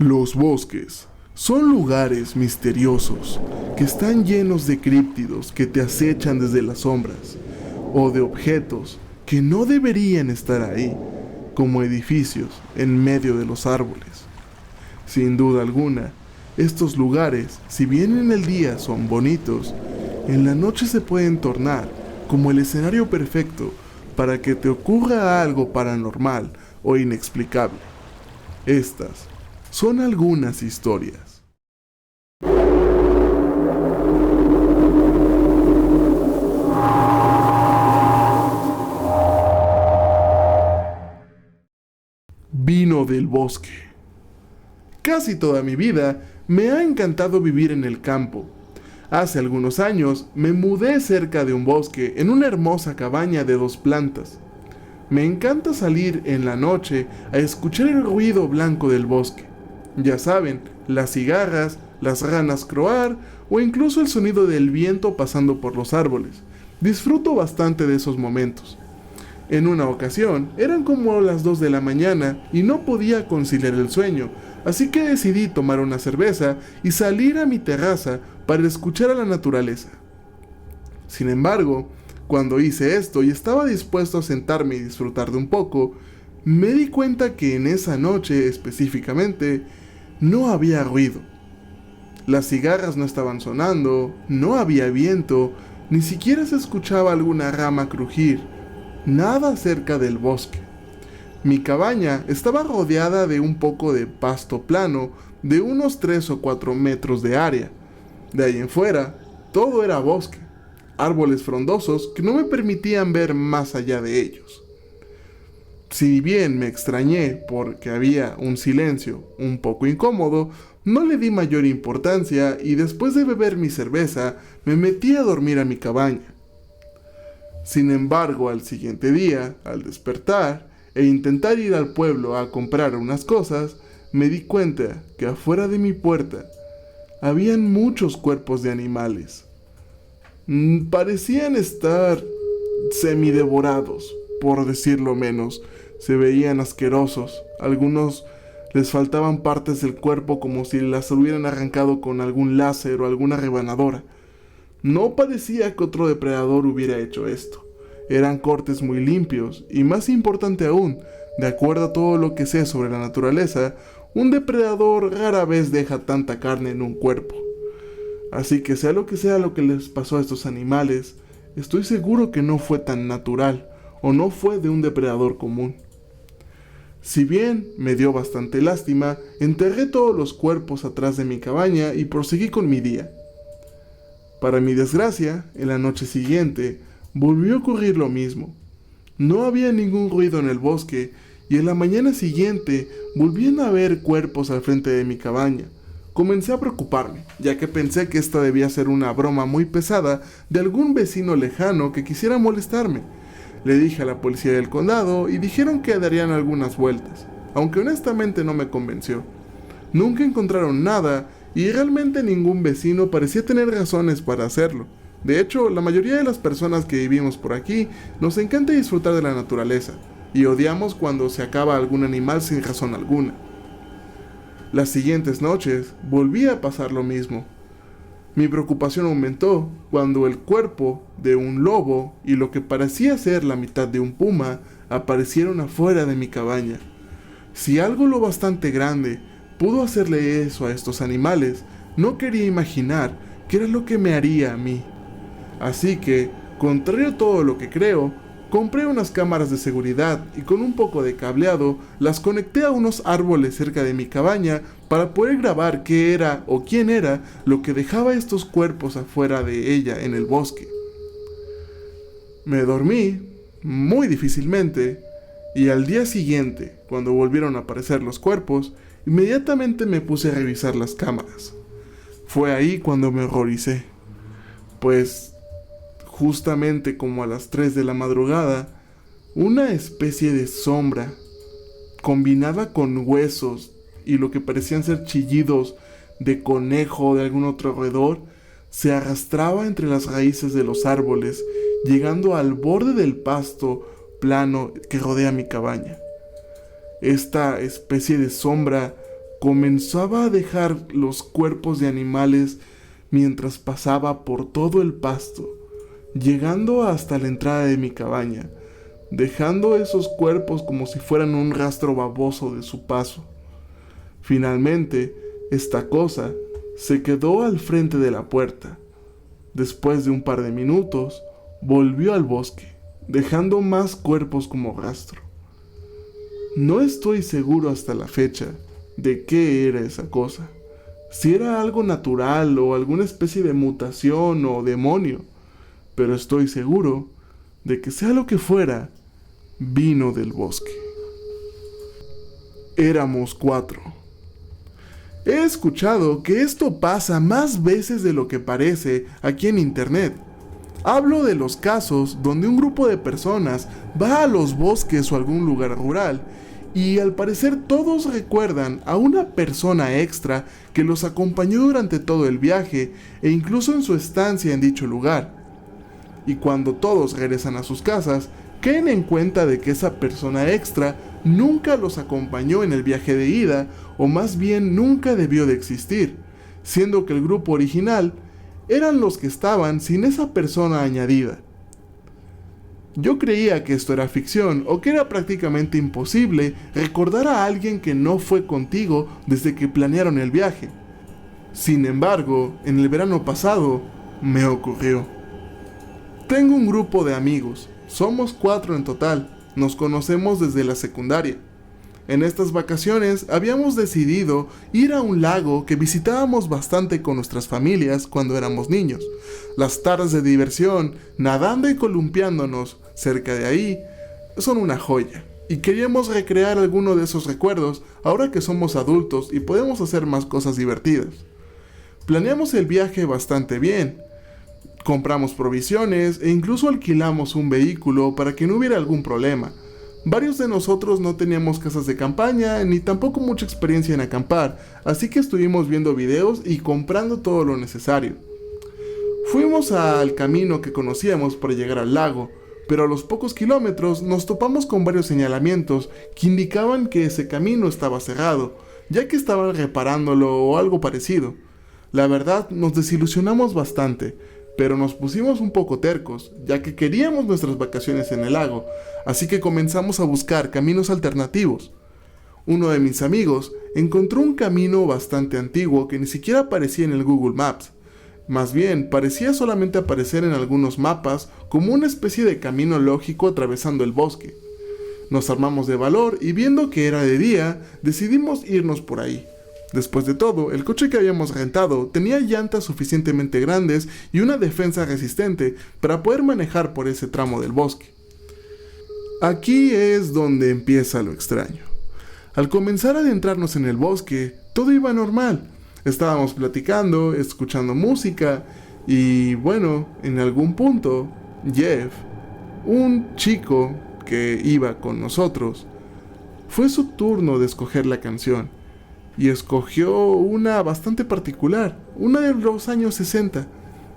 Los bosques son lugares misteriosos que están llenos de críptidos que te acechan desde las sombras, o de objetos que no deberían estar ahí, como edificios en medio de los árboles. Sin duda alguna, estos lugares, si bien en el día son bonitos, en la noche se pueden tornar como el escenario perfecto para que te ocurra algo paranormal o inexplicable. Estas son algunas historias. Vino del bosque. Casi toda mi vida me ha encantado vivir en el campo. Hace algunos años me mudé cerca de un bosque en una hermosa cabaña de 2 plantas. Me encanta salir en la noche a escuchar el ruido blanco del bosque. Ya saben, las cigarras, las ranas croar o incluso el sonido del viento pasando por los árboles. Disfruto bastante de esos momentos. En una ocasión, eran como las 2 de la mañana y no podía conciliar el sueño, así que decidí tomar una cerveza y salir a mi terraza para escuchar a la naturaleza. Sin embargo, cuando hice esto y estaba dispuesto a sentarme y disfrutar de un poco, me di cuenta que en esa noche específicamente no había ruido. Las cigarras no estaban sonando, no había viento, ni siquiera se escuchaba alguna rama crujir, nada cerca del bosque. Mi cabaña estaba rodeada de un poco de pasto plano de unos 3 o 4 metros de área. De ahí en fuera, todo era bosque, árboles frondosos que no me permitían ver más allá de ellos. Si bien me extrañé porque había un silencio un poco incómodo, no le di mayor importancia y después de beber mi cerveza, me metí a dormir a mi cabaña. Sin embargo, al siguiente día, al despertar e intentar ir al pueblo a comprar unas cosas, me di cuenta que afuera de mi puerta habían muchos cuerpos de animales. Parecían estar semidevorados, por decirlo menos. Se veían asquerosos. Algunos les faltaban partes del cuerpo como si las hubieran arrancado con algún láser o alguna rebanadora. No parecía que otro depredador hubiera hecho esto. Eran cortes muy limpios y, más importante aún, de acuerdo a todo lo que sé sobre la naturaleza, un depredador rara vez deja tanta carne en un cuerpo. Así que sea lo que les pasó a estos animales, estoy seguro que no fue tan natural o no fue de un depredador común. Si bien me dio bastante lástima, enterré todos los cuerpos atrás de mi cabaña y proseguí con mi día. Para mi desgracia, en la noche siguiente, volvió a ocurrir lo mismo. No había ningún ruido en el bosque y en la mañana siguiente volvían a haber cuerpos al frente de mi cabaña. Comencé a preocuparme, ya que pensé que esta debía ser una broma muy pesada de algún vecino lejano que quisiera molestarme. Le dije a la policía del condado y dijeron que darían algunas vueltas, aunque honestamente no me convenció. Nunca encontraron nada y realmente ningún vecino parecía tener razones para hacerlo. De hecho, la mayoría de las personas que vivimos por aquí nos encanta disfrutar de la naturaleza y odiamos cuando se acaba algún animal sin razón alguna. Las siguientes noches volví a pasar lo mismo. Mi preocupación aumentó cuando el cuerpo de un lobo y lo que parecía ser la mitad de un puma aparecieron afuera de mi cabaña. Si algo lo bastante grande pudo hacerle eso a estos animales, no quería imaginar qué era lo que me haría a mí. Así que, contrario a todo lo que creo, compré unas cámaras de seguridad y con un poco de cableado las conecté a unos árboles cerca de mi cabaña para poder grabar qué era o quién era lo que dejaba estos cuerpos afuera de ella en el bosque. Me dormí muy difícilmente y al día siguiente, cuando volvieron a aparecer los cuerpos, inmediatamente me puse a revisar las cámaras. Fue ahí cuando me horroricé, pues justamente como a las 3 de la madrugada, una especie de sombra, combinada con huesos y lo que parecían ser chillidos de conejo o de algún otro roedor, se arrastraba entre las raíces de los árboles, llegando al borde del pasto plano que rodea mi cabaña. Esta especie de sombra comenzaba a dejar los cuerpos de animales mientras pasaba por todo el pasto, llegando hasta la entrada de mi cabaña, dejando esos cuerpos como si fueran un rastro baboso de su paso. Finalmente, esta cosa se quedó al frente de la puerta. Después de un par de minutos, volvió al bosque, dejando más cuerpos como rastro. No estoy seguro hasta la fecha de qué era esa cosa, si era algo natural o alguna especie de mutación o demonio, pero estoy seguro de que sea lo que fuera, vino del bosque. Éramos 4. He escuchado que esto pasa más veces de lo que parece aquí en internet. Hablo de los casos donde un grupo de personas va a los bosques o algún lugar rural y al parecer todos recuerdan a una persona extra que los acompañó durante todo el viaje e incluso en su estancia en dicho lugar. Y cuando todos regresan a sus casas, caen en cuenta de que esa persona extra nunca los acompañó en el viaje de ida, o más bien nunca debió de existir, siendo que el grupo original eran los que estaban sin esa persona añadida. Yo creía que esto era ficción o que era prácticamente imposible recordar a alguien que no fue contigo desde que planearon el viaje. Sin embargo, en el verano pasado me ocurrió. Tengo un grupo de amigos, somos 4 en total, nos conocemos desde la secundaria. En estas vacaciones habíamos decidido ir a un lago que visitábamos bastante con nuestras familias cuando éramos niños. Las tardes de diversión, nadando y columpiándonos cerca de ahí, son una joya. Y queríamos recrear alguno de esos recuerdos ahora que somos adultos y podemos hacer más cosas divertidas. Planeamos el viaje bastante bien. Compramos provisiones e incluso alquilamos un vehículo para que no hubiera algún problema. Varios de nosotros no teníamos casas de campaña ni tampoco mucha experiencia en acampar, así que estuvimos viendo videos y comprando todo lo necesario. Fuimos al camino que conocíamos para llegar al lago, pero a los pocos kilómetros nos topamos con varios señalamientos que indicaban que ese camino estaba cerrado, ya que estaban reparándolo o algo parecido. La verdad, nos desilusionamos bastante, pero nos pusimos un poco tercos, ya que queríamos nuestras vacaciones en el lago, así que comenzamos a buscar caminos alternativos. Uno de mis amigos encontró un camino bastante antiguo que ni siquiera aparecía en el Google Maps. Más bien, parecía solamente aparecer en algunos mapas como una especie de camino lógico atravesando el bosque. Nos armamos de valor y viendo que era de día, decidimos irnos por ahí. Después de todo, el coche que habíamos rentado tenía llantas suficientemente grandes y una defensa resistente para poder manejar por ese tramo del bosque. Aquí es donde empieza lo extraño. Al comenzar a adentrarnos en el bosque, todo iba normal. Estábamos platicando, escuchando música y bueno, en algún punto, Jeff, un chico que iba con nosotros, fue su turno de escoger la canción. Y escogió una bastante particular, una de los años 60.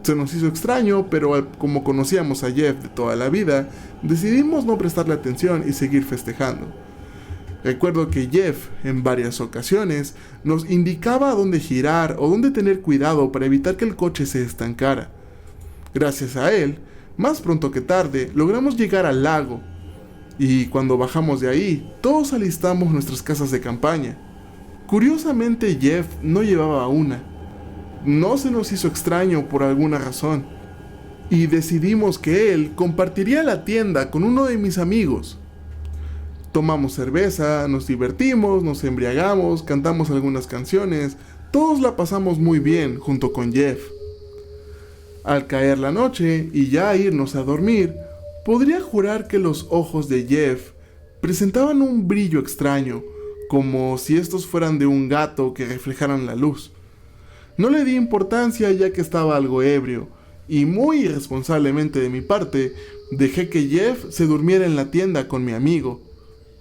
Se nos hizo extraño, pero como conocíamos a Jeff de toda la vida, decidimos no prestarle atención y seguir festejando. Recuerdo que Jeff, en varias ocasiones, nos indicaba a dónde girar o dónde tener cuidado para evitar que el coche se estancara. Gracias a él, más pronto que tarde, logramos llegar al lago. Y cuando bajamos de ahí, todos alistamos nuestras casas de campaña. Curiosamente, Jeff no llevaba una. No se nos hizo extraño por alguna razón. Y decidimos que él compartiría la tienda con uno de mis amigos. Tomamos cerveza, nos divertimos, nos embriagamos, cantamos algunas canciones. Todos la pasamos muy bien junto con Jeff. Al caer la noche y ya irnos a dormir, podría jurar que los ojos de Jeff presentaban un brillo extraño, como si estos fueran de un gato que reflejaran la luz. No le di importancia ya que estaba algo ebrio, y muy irresponsablemente de mi parte, dejé que Jeff se durmiera en la tienda con mi amigo.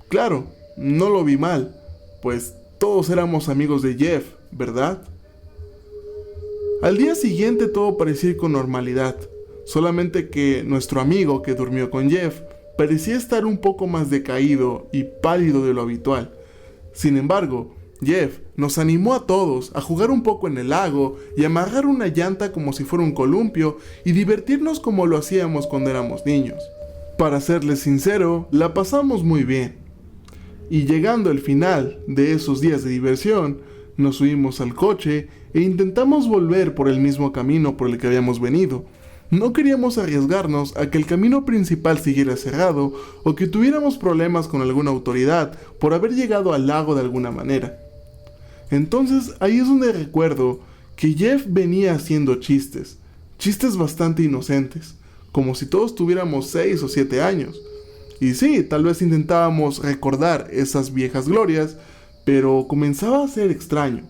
Claro, no lo vi mal, pues todos éramos amigos de Jeff, ¿verdad? Al día siguiente todo parecía ir con normalidad, solamente que nuestro amigo que durmió con Jeff parecía estar un poco más decaído y pálido de lo habitual. Sin embargo, Jeff nos animó a todos a jugar un poco en el lago y amarrar una llanta como si fuera un columpio y divertirnos como lo hacíamos cuando éramos niños. Para serles sincero, la pasamos muy bien. Y llegando al final de esos días de diversión, nos subimos al coche e intentamos volver por el mismo camino por el que habíamos venido. No queríamos arriesgarnos a que el camino principal siguiera cerrado o que tuviéramos problemas con alguna autoridad por haber llegado al lago de alguna manera. Entonces ahí es donde recuerdo que Jeff venía haciendo chistes bastante inocentes, como si todos tuviéramos 6 o 7 años. Y sí, tal vez intentábamos recordar esas viejas glorias, pero comenzaba a ser extraño.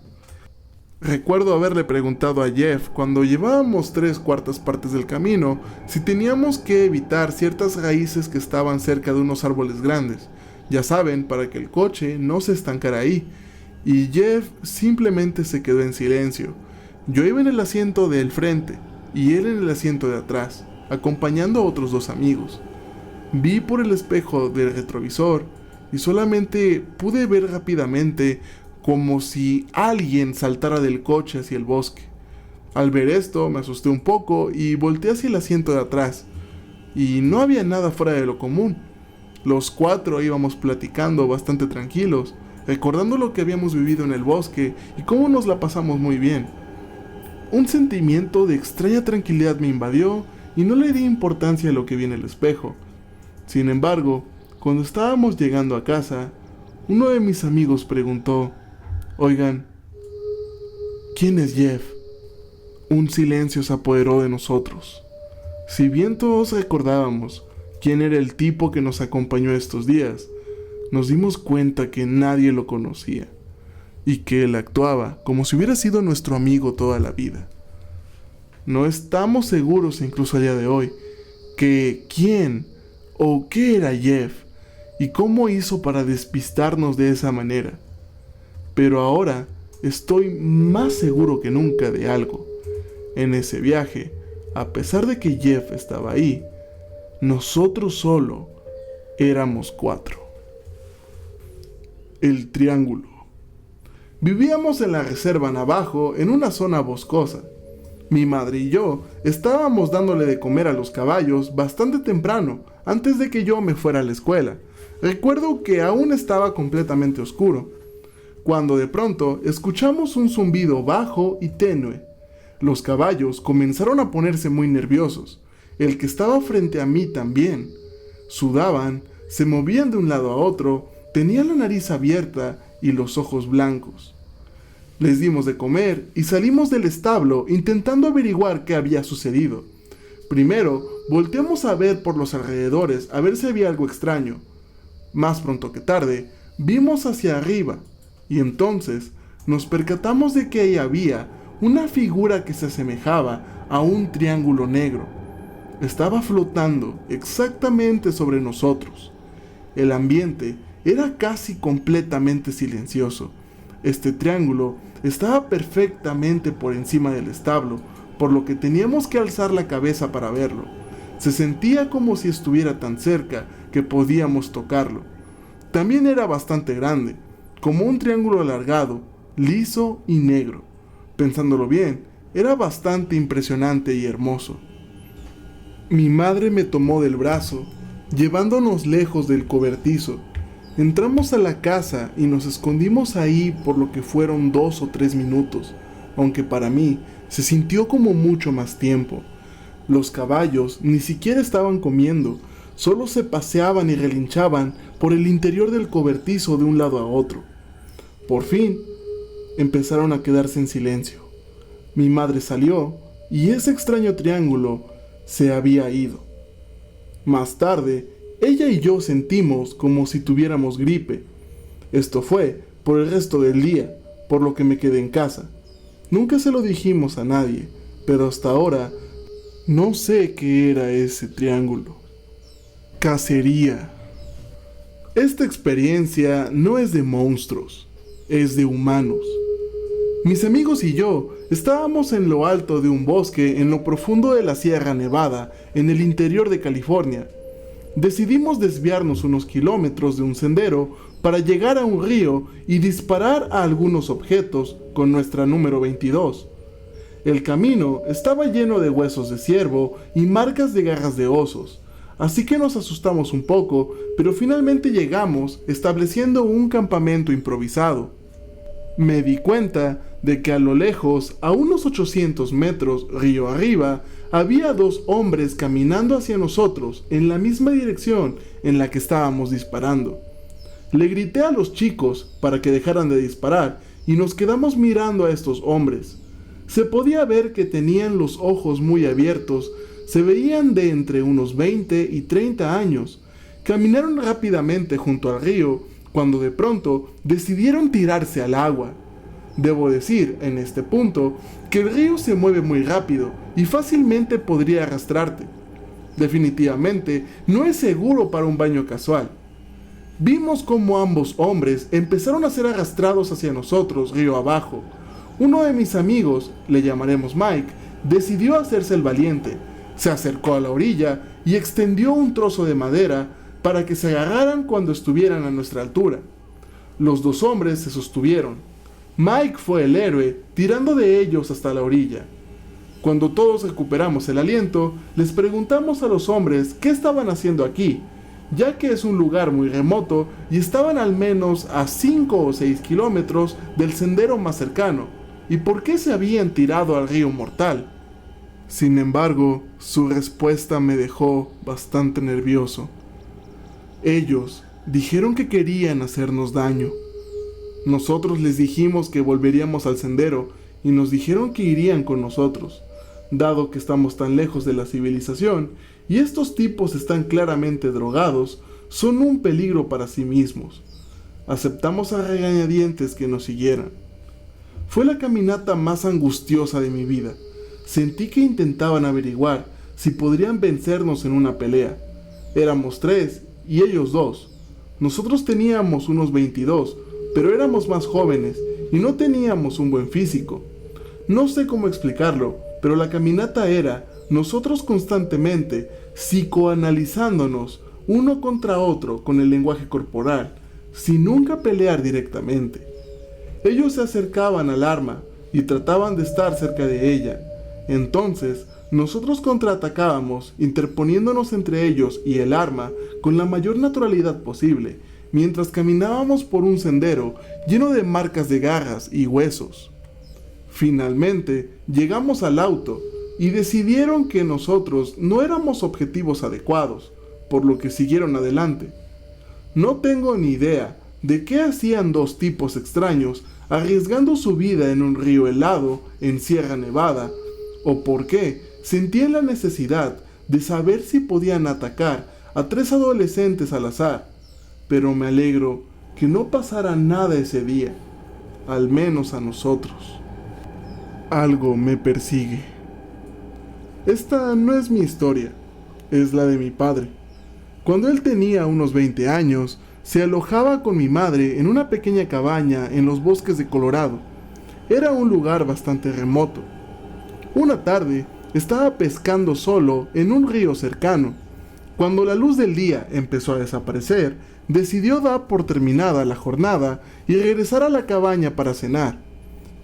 Recuerdo haberle preguntado a Jeff cuando llevábamos 3/4 partes del camino si teníamos que evitar ciertas raíces que estaban cerca de unos árboles grandes, ya saben, para que el coche no se estancara ahí. Y Jeff simplemente se quedó en silencio. Yo iba en el asiento del frente y él en el asiento de atrás, acompañando a otros 2 amigos. Vi por el espejo del retrovisor y solamente pude ver rápidamente como si alguien saltara del coche hacia el bosque. Al ver esto me asusté un poco y volteé hacia el asiento de atrás. Y no había nada fuera de lo común. Los 4 íbamos platicando bastante tranquilos, recordando lo que habíamos vivido en el bosque y cómo nos la pasamos muy bien. Un sentimiento de extraña tranquilidad me invadió y no le di importancia a lo que vi en el espejo. Sin embargo, cuando estábamos llegando a casa, uno de mis amigos preguntó: «Oigan, ¿quién es Jeff?». Un silencio se apoderó de nosotros. Si bien todos recordábamos quién era el tipo que nos acompañó estos días, nos dimos cuenta que nadie lo conocía y que él actuaba como si hubiera sido nuestro amigo toda la vida. No estamos seguros, incluso a día de hoy, que quién o qué era Jeff y cómo hizo para despistarnos de esa manera. Pero ahora estoy más seguro que nunca de algo. En ese viaje, a pesar de que Jeff estaba ahí, nosotros solo éramos 4. El Triángulo. Vivíamos en la reserva Navajo, en una zona boscosa. Mi madre y yo estábamos dándole de comer a los caballos bastante temprano, antes de que yo me fuera a la escuela. Recuerdo que aún estaba completamente oscuro, cuando de pronto escuchamos un zumbido bajo y tenue. Los caballos comenzaron a ponerse muy nerviosos. El que estaba frente a mí también. Sudaban, se movían de un lado a otro, tenían la nariz abierta y los ojos blancos. Les dimos de comer y salimos del establo intentando averiguar qué había sucedido. Primero, volteamos a ver por los alrededores a ver si había algo extraño. Más pronto que tarde, vimos hacia arriba y entonces nos percatamos de que ahí había una figura que se asemejaba a un triángulo negro. Estaba flotando exactamente sobre nosotros. El ambiente era casi completamente silencioso. Este triángulo estaba perfectamente por encima del establo, por lo que teníamos que alzar la cabeza para verlo. Se sentía como si estuviera tan cerca que podíamos tocarlo. También era bastante grande, como un triángulo alargado, liso y negro. Pensándolo bien, era bastante impresionante y hermoso. Mi madre me tomó del brazo, llevándonos lejos del cobertizo. Entramos a la casa y nos escondimos ahí por lo que fueron 2 o 3 minutos, aunque para mí se sintió como mucho más tiempo. Los caballos ni siquiera estaban comiendo, solo se paseaban y relinchaban por el interior del cobertizo de un lado a otro. Por fin, empezaron a quedarse en silencio. Mi madre salió y ese extraño triángulo se había ido. Más tarde, ella y yo sentimos como si tuviéramos gripe. Esto fue por el resto del día, por lo que me quedé en casa. Nunca se lo dijimos a nadie, pero hasta ahora no sé qué era ese triángulo. Cacería. Esta experiencia no es de monstruos, es de humanos. Mis amigos y yo estábamos en lo alto de un bosque en lo profundo de la Sierra Nevada, en el interior de California. Decidimos desviarnos unos kilómetros de un sendero para llegar a un río y disparar a algunos objetos con nuestra número 22. El camino estaba lleno de huesos de ciervo y marcas de garras de osos, así que nos asustamos un poco, pero finalmente llegamos, estableciendo un campamento improvisado. Me di cuenta de que a lo lejos, a unos 800 metros río arriba, había dos hombres caminando hacia nosotros en la misma dirección en la que estábamos disparando. Le grité a los chicos para que dejaran de disparar y nos quedamos mirando a estos hombres. Se podía ver que tenían los ojos muy abiertos, se veían de entre unos 20 y 30 años. Caminaron rápidamente junto al río cuando de pronto decidieron tirarse al agua. Debo decir, en este punto, que el río se mueve muy rápido y fácilmente podría arrastrarte. Definitivamente no es seguro para un baño casual. Vimos cómo ambos hombres empezaron a ser arrastrados hacia nosotros río abajo. Uno de mis amigos, le llamaremos Mike, decidió hacerse el valiente. Se acercó a la orilla y extendió un trozo de madera para que se agarraran cuando estuvieran a nuestra altura. Los dos hombres se sostuvieron. Mike fue el héroe, tirando de ellos hasta la orilla. Cuando todos recuperamos el aliento, les preguntamos a los hombres qué estaban haciendo aquí, ya que es un lugar muy remoto y estaban al menos a 5 o 6 kilómetros del sendero más cercano, y por qué se habían tirado al río mortal. Sin embargo, su respuesta me dejó bastante nervioso. Ellos dijeron que querían hacernos daño. Nosotros les dijimos que volveríamos al sendero y nos dijeron que irían con nosotros, dado que estamos tan lejos de la civilización y estos tipos están claramente drogados, son un peligro para sí mismos. Aceptamos a regañadientes que nos siguieran. Fue la caminata más angustiosa de mi vida. Sentí que intentaban averiguar si podrían vencernos en una pelea. Éramos 3 y ellos 2. Nosotros teníamos unos 22, pero éramos más jóvenes y no teníamos un buen físico. No sé cómo explicarlo, pero la caminata era nosotros constantemente psicoanalizándonos uno contra otro con el lenguaje corporal, sin nunca pelear directamente. Ellos se acercaban al arma y trataban de estar cerca de ella. Entonces, nosotros contraatacábamos, interponiéndonos entre ellos y el arma con la mayor naturalidad posible, mientras caminábamos por un sendero lleno de marcas de garras y huesos. Finalmente, llegamos al auto y decidieron que nosotros no éramos objetivos adecuados, por lo que siguieron adelante. No tengo ni idea de qué hacían dos tipos extraños arriesgando su vida en un río helado en Sierra Nevada, o por qué sentían la necesidad de saber si podían atacar a 3 adolescentes al azar, pero me alegro que no pasara nada ese día, al menos a nosotros. Algo me persigue. Esta no es mi historia, es la de mi padre. Cuando él tenía unos 20 años, se alojaba con mi madre en una pequeña cabaña en los bosques de Colorado. Era un lugar bastante remoto. Una tarde, estaba pescando solo en un río cercano. Cuando la luz del día empezó a desaparecer, decidió dar por terminada la jornada y regresar a la cabaña para cenar.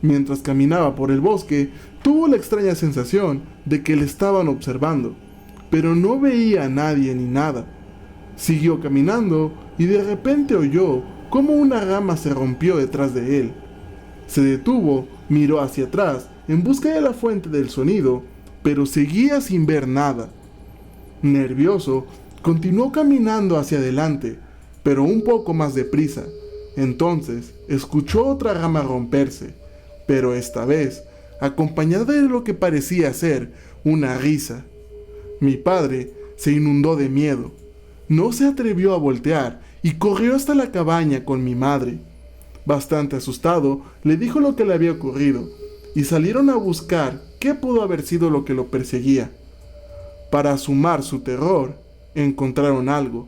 Mientras caminaba por el bosque, tuvo la extraña sensación de que le estaban observando, pero no veía a nadie ni nada. Siguió caminando y de repente oyó cómo una rama se rompió detrás de él. Se detuvo, miró hacia atrás en busca de la fuente del sonido, pero seguía sin ver nada. Nervioso, continuó caminando hacia adelante, pero un poco más deprisa. Entonces, escuchó otra rama romperse, pero esta vez, acompañada de lo que parecía ser una risa. Mi padre se inundó de miedo. No se atrevió a voltear y corrió hasta la cabaña con mi madre. Bastante asustado, le dijo lo que le había ocurrido, y salieron a buscar qué pudo haber sido lo que lo perseguía. Para sumar su terror, encontraron algo.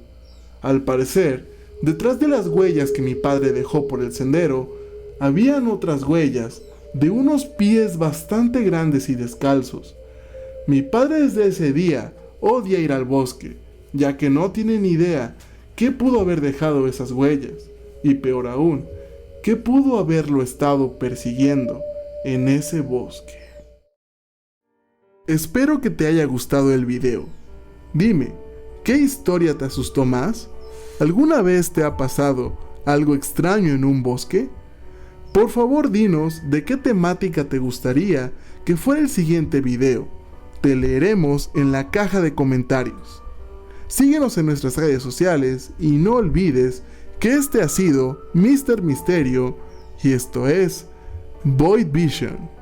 Al parecer, detrás de las huellas que mi padre dejó por el sendero, habían otras huellas de unos pies bastante grandes y descalzos. Mi padre desde ese día odia ir al bosque, ya que no tiene ni idea qué pudo haber dejado esas huellas. Y peor aún, ¿qué pudo haberlo estado persiguiendo en ese bosque? Espero que te haya gustado el video. Dime, ¿qué historia te asustó más? ¿Alguna vez te ha pasado algo extraño en un bosque? Por favor, dinos de qué temática te gustaría que fuera el siguiente video. Te leeremos en la caja de comentarios. Síguenos en nuestras redes sociales y no olvides que este ha sido Mr. Misterio y esto es Void Vision.